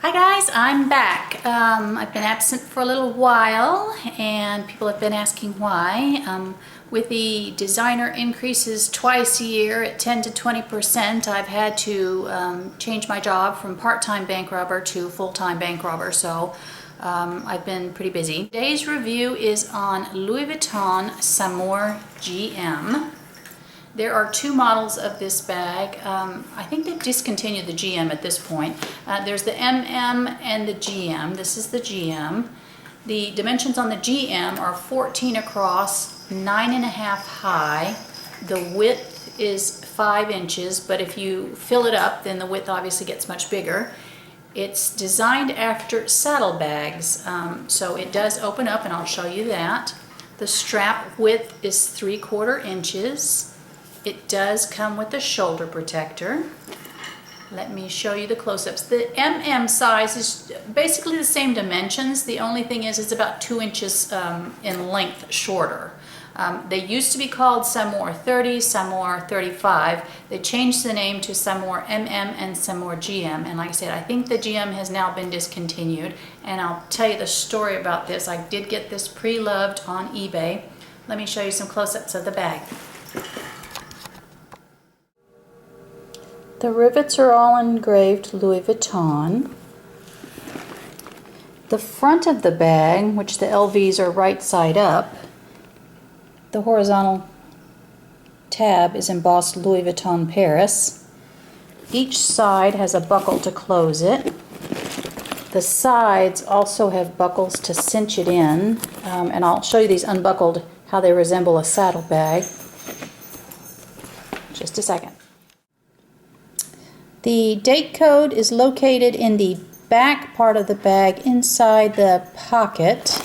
Hi guys, I'm back. I've been absent for a little while and people have been asking why. With the designer increases twice a year at 10 to 20%, I've had to change my job from part-time bank robber to full-time bank robber, so I've been pretty busy. Today's review is on Louis Vuitton Saumur GM. There are two models of this bag. I think they've discontinued the GM at this point. There's the MM and the GM. This is the GM. The dimensions on the GM are 14 across, 9.5 high. The width is 5 inches, but if you fill it up, then the width obviously gets much bigger. It's designed after saddlebags, so it does open up, and I'll show you that. The strap width is 3/4 inches. It does come with a shoulder protector. Let me show you the close-ups. The MM size is basically the same dimensions. The only thing is it's about 2 inches in length shorter. They used to be called Saumur 30, Saumur 35. They changed the name to Saumur MM and Saumur GM. And like I said, I think the GM has now been discontinued. And I'll tell you the story about this. I did get this pre-loved on eBay. Let me show you some close-ups of the bag. The rivets are all engraved Louis Vuitton. The front of the bag, which the LVs are right side up, the horizontal tab is embossed Louis Vuitton Paris. Each side has a buckle to close it. The sides also have buckles to cinch it in, and I'll show you these unbuckled, how they resemble a saddlebag. Just a second. The date code is located in the back part of the bag inside the pocket.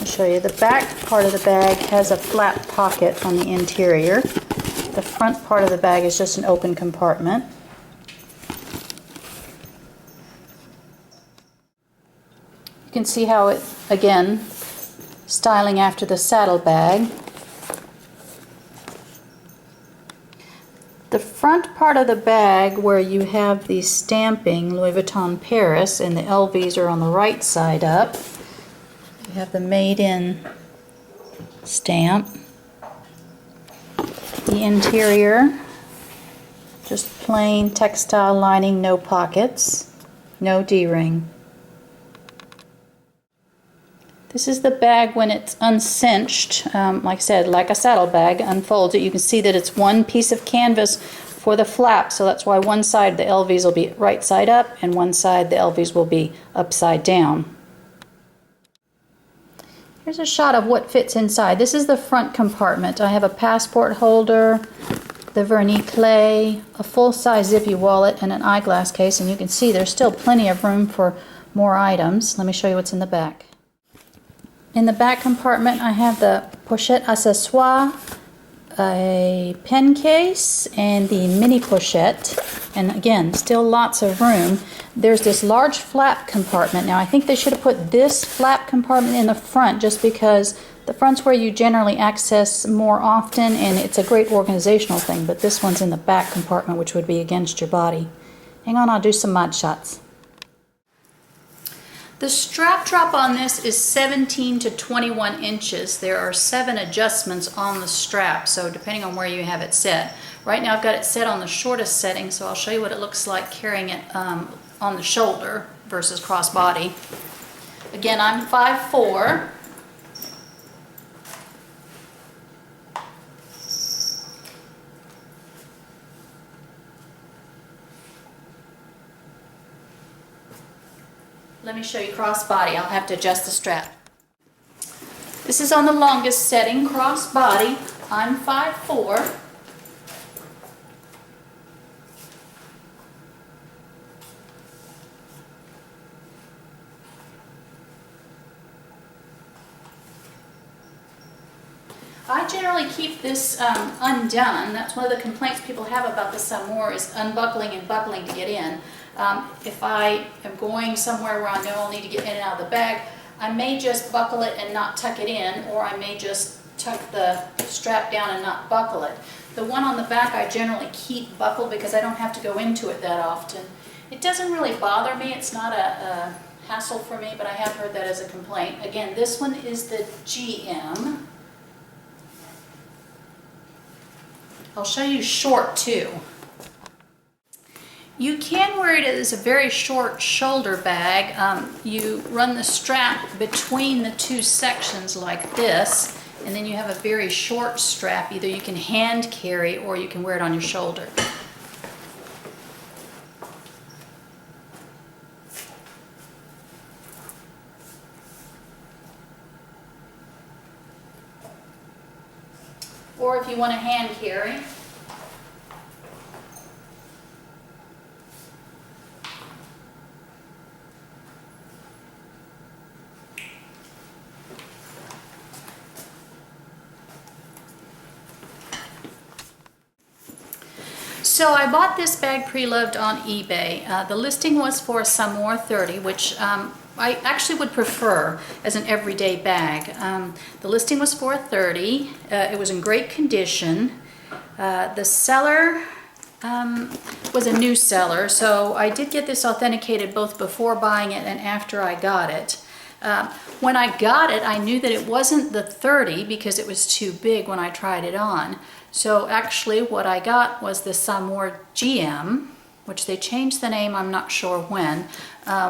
I'll show you. The back part of the bag has a flat pocket on the interior. The front part of the bag is just an open compartment. You can see how it, again, styling after the saddlebag. The front part of the bag, where you have the stamping Louis Vuitton Paris and the LVs are on the right side up. You have the Made In stamp. The interior, just plain textile lining, no pockets, no D-ring. This is the bag when it's uncinched, like I said, like a saddlebag, unfolds it. You can see that it's one piece of canvas for the flap, so that's why one side the LVs will be right side up and one side the LVs will be upside down. Here's a shot of what fits inside. This is the front compartment. I have a passport holder, the vernis clay, a full-size zippy wallet, and an eyeglass case, and you can see there's still plenty of room for more items. Let me show you what's in the back. In the back compartment, I have the pochette accessoire, a pen case, and the mini pochette. And again, still lots of room. There's this large flap compartment. Now, I think they should have put this flap compartment in the front just because the front's where you generally access more often, and it's a great organizational thing. But this one's in the back compartment, which would be against your body. Hang on, I'll do some mod shots. The strap drop on this is 17 to 21 inches. There are 7 adjustments on the strap, so depending on where you have it set. Right now I've got it set on the shortest setting, so I'll show you what it looks like carrying it on the shoulder versus crossbody. Again, I'm 5'4". Let me show you crossbody. I'll have to adjust the strap. This is on the longest setting, crossbody. I'm 5'4". I generally keep this undone. That's one of the complaints people have about the Saumur is unbuckling and buckling to get in. If I am going somewhere where I know I'll need to get in and out of the bag, I may just buckle it and not tuck it in, or I may just tuck the strap down and not buckle it. The one on the back I generally keep buckled because I don't have to go into it that often. It doesn't really bother me. It's not a hassle for me, but I have heard that as a complaint. Again, this one is the GM. I'll show you short too. You can wear it as a very short shoulder bag. You run the strap between the two sections like this, and then you have a very short strap. Either you can hand carry or you can wear it on your shoulder. Or if you want to hand carry, so I bought this bag pre-loved on eBay. The listing was for a Saumur 30, which I actually would prefer as an everyday bag. The listing was for a 30. It was in great condition. The seller was a new seller, so I did get this authenticated both before buying it and after I got it. When I got it, I knew that it wasn't the 30 because it was too big when I tried it on. So actually what I got was the Saumur GM, which they changed the name, I'm not sure when,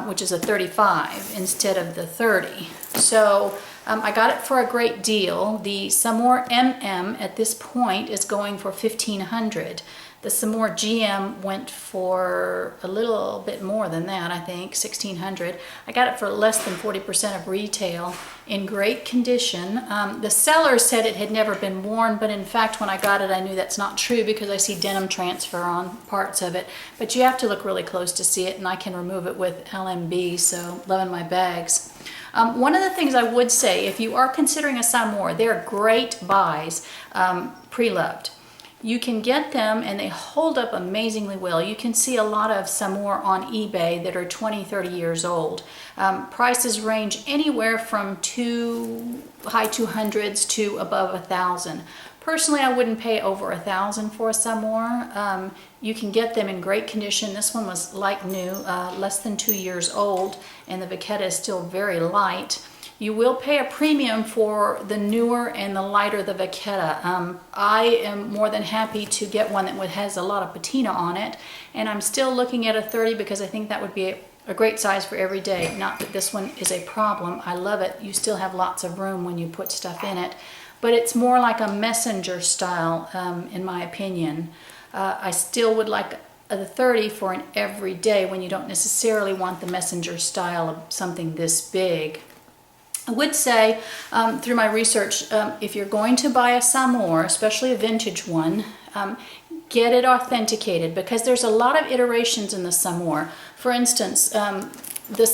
which is a 35 instead of the 30. So I got it for a great deal. The Saumur MM at this point is going for $1,500. The Saumur GM went for a little bit more than that, I think, $1,600. I got it for less than 40% of retail, in great condition. The seller said it had never been worn, but in fact when I got it I knew that's not true because I see denim transfer on parts of it. But you have to look really close to see it, and I can remove it with LMB, so loving my bags. One of the things I would say, if you are considering a Saumur, they're great buys, pre-loved. You can get them and they hold up amazingly well. You can see a lot of Saumur on eBay that are 20, 30 years old. Prices range anywhere from high 200s to above 1,000. Personally, I wouldn't pay over 1,000 for a Saumur. You can get them in great condition. This one was like new, less than 2 years old, and the vachetta is still very light. You will pay a premium for the newer and the lighter the vachetta. I am more than happy to get one that has a lot of patina on it, and I'm still looking at a 30 because I think that would be a great size for every day. Not that this one is a problem. I love it. You still have lots of room when you put stuff in it, but it's more like a messenger style in my opinion. I still would like the 30 for an everyday when you don't necessarily want the messenger style of something this big. I would say, through my research, if you're going to buy a Saumur, especially a vintage one, get it authenticated because there's a lot of iterations in the Saumur. For instance, the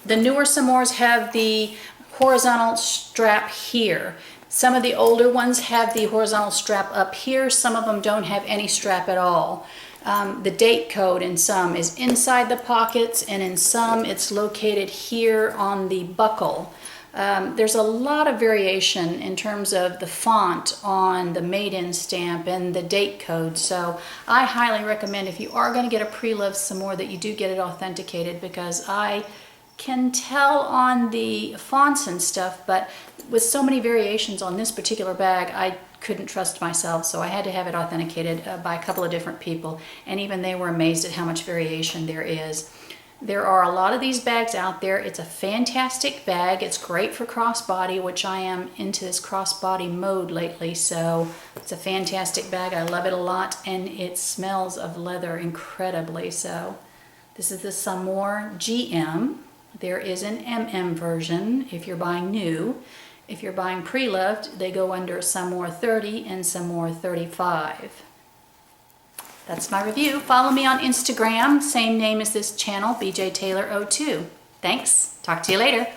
newer Saumurs have the horizontal strap here. Some of the older ones have the horizontal strap up here. Some of them don't have any strap at all. The date code in some is inside the pockets, and in some it's located here on the buckle. There's a lot of variation in terms of the font on the made-in stamp and the date code, so I highly recommend if you are going to get a pre-loved Saumur that you do get it authenticated, because I can tell on the fonts and stuff, but with so many variations on this particular bag, I couldn't trust myself, so I had to have it authenticated by a couple of different people, and even they were amazed at how much variation there is. There are a lot of these bags out there. It's a fantastic bag. It's great for crossbody, which I am into this crossbody mode lately, so it's a fantastic bag. I love it a lot, and it smells of leather incredibly. So this is the Saumur GM. There is an MM version if you're buying new. If you're buying pre-loved, they go under Saumur 30 and Saumur 35. That's my review. Follow me on Instagram, same name as this channel, BJ Taylor 02. Thanks. Talk to you later.